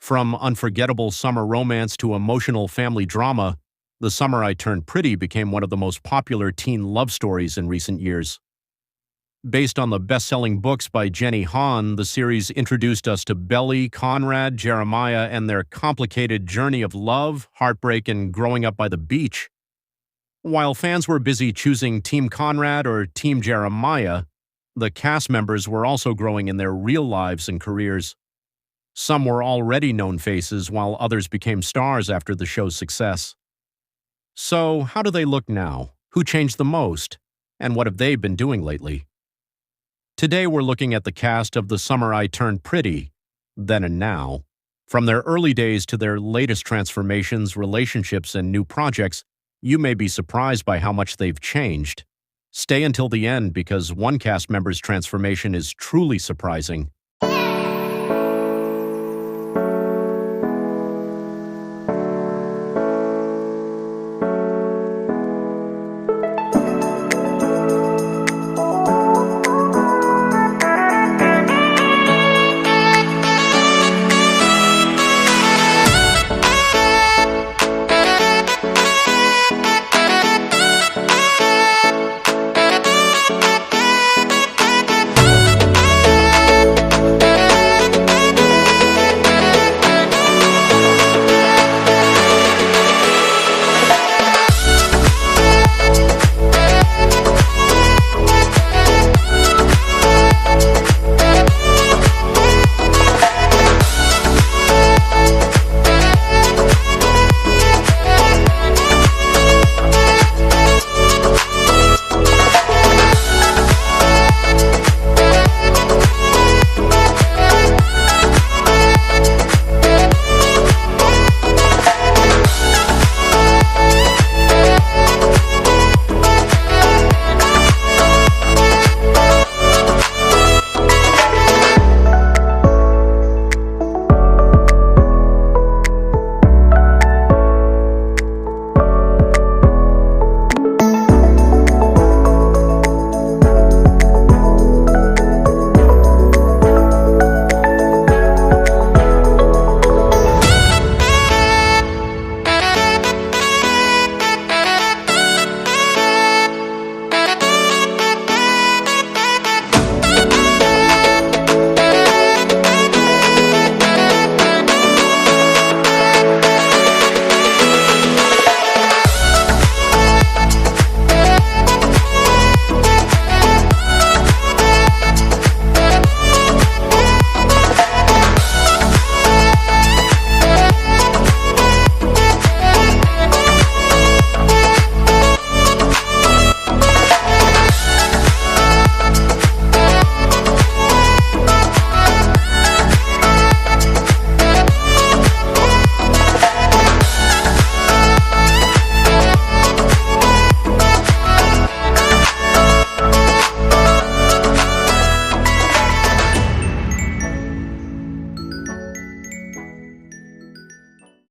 From unforgettable summer romance to emotional family drama, The Summer I Turned Pretty became one of the most popular teen love stories in recent years. Based on the best-selling books by Jenny Han, the series introduced us to Belly, Conrad, Jeremiah, and their complicated journey of love, heartbreak, and growing up by the beach. While fans were busy choosing Team Conrad or Team Jeremiah, the cast members were also growing in their real lives and careers. Some were already known faces, while others became stars after the show's success. So, how do they look now? Who changed the most? And what have they been doing lately? Today we're looking at the cast of The Summer I Turned Pretty, Then and Now. From their early days to their latest transformations, relationships, and new projects, you may be surprised by how much they've changed. Stay until the end because one cast member's transformation is truly surprising.